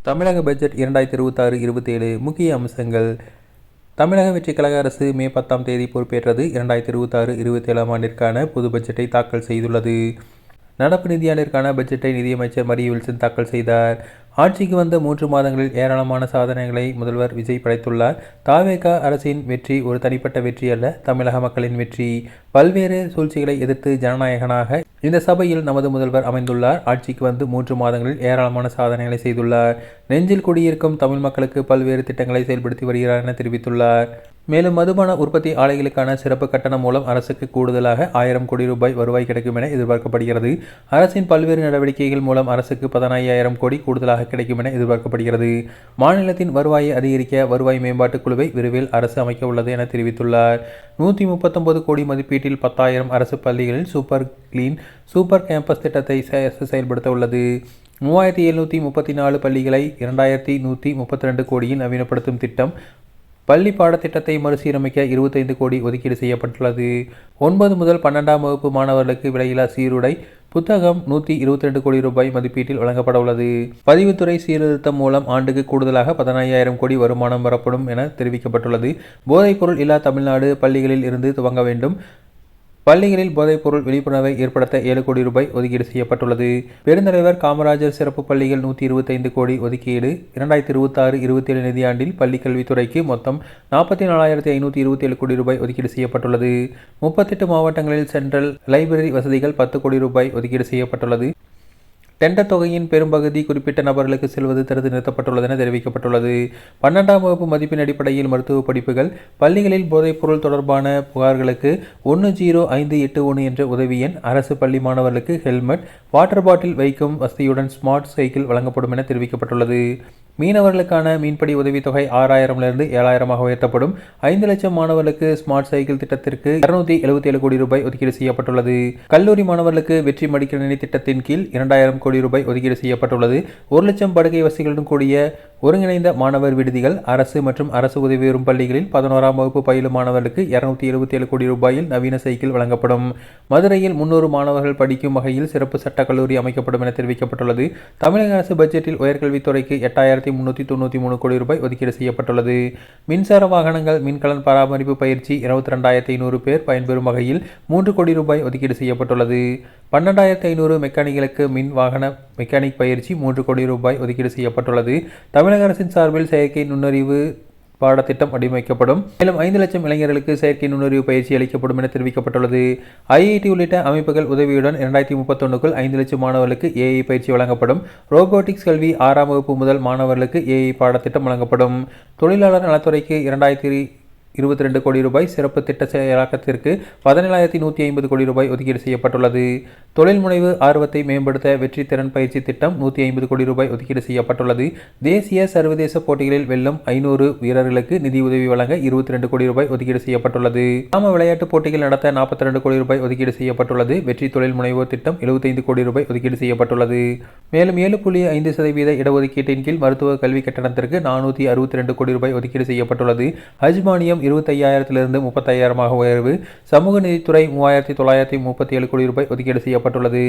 தமிழக பட்ஜெட் 2026-27 முக்கிய அம்சங்கள். தமிழக வெற்றிக் கழக அரசு மே 10ஆம் தேதி பொறுப்பேற்றது. 2026-27 ஆண்டிற்கான பொது பட்ஜெட்டை தாக்கல் செய்துள்ளது. நடப்பு நிதியாண்டிற்கான பட்ஜெட்டை நிதியமைச்சர் மரிய வில்சன் தாக்கல் செய்தார். ஆட்சிக்கு வந்த 3 மாதங்களில் ஏராளமான சாதனைகளை முதல்வர் விஜய் படைத்துள்ளார். தாவேகா அரசின் வெற்றி ஒரு தனிப்பட்ட வெற்றி அல்ல, தமிழக மக்களின் வெற்றி. பல்வேறு சூழ்ச்சிகளை எதிர்த்து ஜனநாயகனாக இந்த சபையில் நமது முதல்வர் அமைந்துள்ளார். ஆட்சிக்கு வந்து 3 மாதங்களில் ஏராளமான சாதனைகளை செய்துள்ளார். நெஞ்சில் குடியிருக்கும் தமிழ் மக்களுக்கு பல்வேறு திட்டங்களை செயல்படுத்தி வருகிறார் என தெரிவித்துள்ளார். மேலும் மதுபான உற்பத்தி ஆலைகளுக்கான சிறப்பு கட்டணம் மூலம் அரசுக்கு கூடுதலாக 1000 கோடி ரூபாய் வருவாய் கிடைக்கும் என எதிர்பார்க்கப்படுகிறது. அரசின் பல்வேறு நடவடிக்கைகள் மூலம் அரசுக்கு 15,000 கோடி கூடுதலாக கிடைக்கும் என எதிர்பார்க்கப்படுகிறது. மாநிலத்தின் வருவாயை அதிகரிக்க வருவாய் மேம்பாட்டு குழுவை விரைவில் அரசு அமைக்க உள்ளது என தெரிவித்துள்ளார். 139 கோடி மதிப்பீட்டில் 10,000 அரசு பள்ளிகளில் சூப்பர் கிளீன் சூப்பர் கேம்பஸ் திட்டத்தை செயல்படுத்த உள்ளது. 3734 பள்ளிகளை 2132 கோடியில் நவீனப்படுத்தும் திட்டம். பள்ளி பாடத்திட்டத்தை மறுசீரமைக்க 25 கோடி ஒதுக்கீடு செய்யப்பட்டுள்ளது. 9 முதல் 12ஆம் வகுப்பு மாணவர்களுக்கு விலையில்லா சீருடை புத்தகம் 122 கோடி ரூபாய் மதிப்பீட்டில் வழங்கப்பட உள்ளது. பதிவுத்துறை சீர்திருத்தம் மூலம் ஆண்டுக்கு கூடுதலாக 15,000 கோடி வருமானம் வரப்படும் என தெரிவிக்கப்பட்டுள்ளது. போதைப்பொருள் இல்லா தமிழ்நாடு பள்ளிகளில் இருந்து துவங்க வேண்டும். பள்ளிகளில் போதைப்பொருள் விழிப்புணர்வை ஏற்படுத்த 7 கோடி ரூபாய் ஒதுக்கீடு செய்யப்பட்டுள்ளது. பெருந்தலைவர் காமராஜர் சிறப்பு பள்ளிகள் 125 கோடி ஒதுக்கீடு. 2026-27 நிதியாண்டில் பள்ளி கல்வித்துறைக்கு மொத்தம் 44,527 கோடி ரூபாய் ஒதுக்கீடு செய்யப்பட்டுள்ளது. 38 மாவட்டங்களில் சென்ட்ரல் லைப்ரரி வசதிகள் 10 கோடி ரூபாய் ஒதுக்கீடு செய்யப்பட்டுள்ளது. டெண்டர் தொகையின் பெரும்பகுதி குறிப்பிட்ட நபர்களுக்கு செல்வது தடுத்து நிறுத்தப்பட்டுள்ளது என தெரிவிக்கப்பட்டுள்ளது. 12ஆம் வகுப்பு மதிப்பின் அடிப்படையில் மருத்துவ படிப்புகள். பள்ளிகளில் போதைப்பொருள் தொடர்பான புகார்களுக்கு 10581 என்ற உதவி எண். அரசு பள்ளி மாணவர்களுக்கு ஹெல்மெட், வாட்டர் பாட்டில் வைக்கும் வசதியுடன் ஸ்மார்ட் சைக்கிள் வழங்கப்படும் என தெரிவிக்கப்பட்டுள்ளது. மீனவர்களுக்கான மீன்பிடி உதவித்தொகை 6,000 7,000 உயர்த்தப்படும். 5 லட்சம் மாணவர்களுக்கு ஸ்மார்ட் சைக்கிள் திட்டத்திற்கு 277 கோடி ரூபாய் ஒதுக்கீடு செய்யப்பட்டுள்ளது. கல்லூரி மாணவர்களுக்கு வெற்றி மடிக்கணினி திட்டத்தின் கீழ் 2,000 கோடி ரூபாய் ஒதுக்கீடு செய்யப்பட்டுள்ளது. 1 லட்சம் படுக்கை வசதிகளுடன் கூடிய ஒருங்கிணைந்த மாணவர் விடுதிகள். அரசு மற்றும் அரசு உதவி பெறும் பள்ளிகளில் 11ஆம் வகுப்பு பயிலும் மாணவர்களுக்கு 277 கோடி ரூபாயில் நவீன சைக்கிள் வழங்கப்படும். மதுரையில் 300 மாணவர்கள் படிக்கும் வகையில் சிறப்பு சட்டக் கல்லூரி அமைக்கப்படும் என தெரிவிக்கப்பட்டுள்ளது. தமிழக அரசு பட்ஜெட்டில் உயர்கல்வித்துறைக்கு 8,393 கோடி ரூபாய் ஒதுக்கீடு செய்யப்பட்டுள்ளது. மின்சார வாகனங்கள் மின்கலன் பராமரிப்பு பயிற்சி 22,500 பேர் பயன்பெறும் வகையில் 3 கோடி ரூபாய் ஒதுக்கீடு செய்யப்பட்டுள்ளது. 12,500 மெக்கானிகளுக்கு மின் வாகன மெக்கானிக் பயிற்சி 3 கோடி ரூபாய் ஒதுக்கீடு செய்யப்பட்டுள்ளது. தமிழக அரசின் சார்பில் செயற்கை நுண்ணறிவு பாடத்திட்டம் வடிவமைக்கப்படும். மேலும் 5 லட்சம் இளைஞர்களுக்கு செயற்கை நுண்ணறிவு பயிற்சி அளிக்கப்படும் என தெரிவிக்கப்பட்டுள்ளது. IIT உள்ளிட்ட அமைப்புகள் உதவியுடன் 2031க்குள் 5 லட்சம் மாணவர்களுக்கு AI பயிற்சி வழங்கப்படும். ரோபோட்டிக்ஸ் கல்வி 6ஆம் வகுப்பு முதல் மாணவர்களுக்கு AI பாடத்திட்டம் வழங்கப்படும். தொழிலாளர் நலத்துறைக்கு 2,022 கோடி ரூபாய், சிறப்பு திட்ட செயலாக்கத்திற்கு 17,150 கோடி ரூபாய் ஒதுக்கீடு செய்யப்பட்டுள்ளது. தொழில் முனைவு ஆர்வத்தை மேம்படுத்த வெற்றி திறன் பயிற்சி திட்டம் 150 கோடி ரூபாய் ஒதுக்கீடு செய்யப்பட்டுள்ளது. தேசிய சர்வதேச போட்டிகளில் வெல்லும் 500 வீரர்களுக்கு நிதி உதவி வழங்க 22 கோடி ரூபாய் ஒதுக்கீடு செய்யப்பட்டுள்ளது. கிராம விளையாட்டுப் போட்டிகள் நடத்த 42 கோடி ரூபாய் ஒதுக்கீடு செய்யப்பட்டுள்ளது. வெற்றி தொழில் முனைவோர் திட்டம் 75 கோடி ரூபாய் ஒதுக்கீடு செய்யப்பட்டுள்ளது. மேலும் 7.5% இடஒதுக்கீட்டின் கீழ் மருத்துவ கல்வி கட்டணத்திற்கு 462 கோடி ரூபாய் ஒதுக்கீடு செய்யப்பட்டுள்ளது. ஹஜ் மானியம் 25,000 30,000 உயர்வு. சமூக நீதித்துறை 3,937 கோடி ரூபாய் ஒதுக்கீடு செய்யப்பட்டுள்ளது.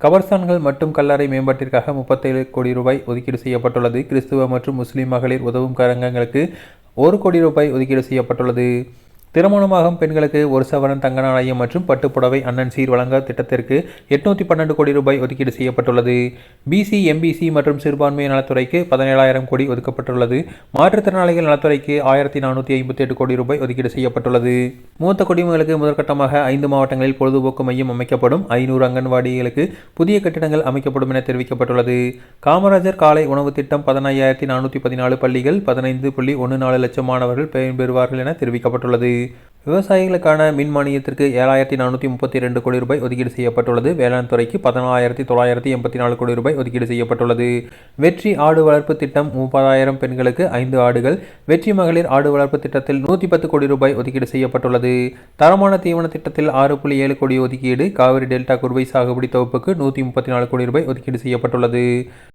கபர்ஸ்தான்கள் மற்றும் கல்லறை மேம்பாட்டிற்காக 37 கோடி ரூபாய் ஒதுக்கீடு செய்யப்பட்டுள்ளது. கிறிஸ்துவ மற்றும் முஸ்லிம் மகளிர் உதவும் கரங்கங்களுக்கு 1 கோடி ரூபாய் ஒதுக்கீடு செய்யப்பட்டுள்ளது. திருமணமாகும் பெண்களுக்கு 1 சவரன் தங்க நாணயம் மற்றும் பட்டுப்புடவை அண்ணன் சீர் வழங்க திட்டத்திற்கு 812 கோடி ரூபாய் ஒதுக்கீடு செய்யப்பட்டுள்ளது. BC MBC மற்றும் சிறுபான்மை நலத்துறைக்கு 17,000 கோடி ஒதுக்கப்பட்டுள்ளது. மாற்றுத்திறனாளிகள் நலத்துறைக்கு 1,458 கோடி ரூபாய் ஒதுக்கீடு செய்யப்பட்டுள்ளது. மூத்த குடிமக்களுக்கு முதற்கட்டமாக 5 மாவட்டங்களில் பொழுதுபோக்கு மையம் அமைக்கப்படும். 500 அங்கன்வாடிகளுக்கு புதிய கட்டிடங்கள் அமைக்கப்படும் என தெரிவிக்கப்பட்டுள்ளது. காமராஜர் காலை உணவு திட்டம் 15,414 பள்ளிகள் 15.14 லட்சம் மாணவர்கள் பயன்பெறுவார்கள் என தெரிவிக்கப்பட்டுள்ளது. விவசாயிகளுக்கான மின் மானியத்திற்கு 7,432 கோடி ரூபாய் ஒதுக்கீடு செய்யப்பட்டுள்ளது. வேளாண் துறைக்கு 14,984 கோடி ரூபாய் ஒதுக்கீடு செய்யப்பட்டுள்ளது. வெற்றி ஆடு வளர்ப்பு திட்டம் 30,000 பெண்களுக்கு 5 ஆடுகள். வெற்றி மகளிர் ஆடு வளர்ப்பு திட்டத்தில் 110 கோடி ரூபாய் ஒதுக்கீடு செய்யப்பட்டுள்ளது. தரமான தீவன திட்டத்தில் 6.7 கோடி ஒதுக்கீடு. காவிரி டெல்டா குறுவை சாகுபடி தொகுப்புக்கு 134 கோடி ரூபாய் ஒதுக்கீடு செய்யப்பட்டுள்ளது.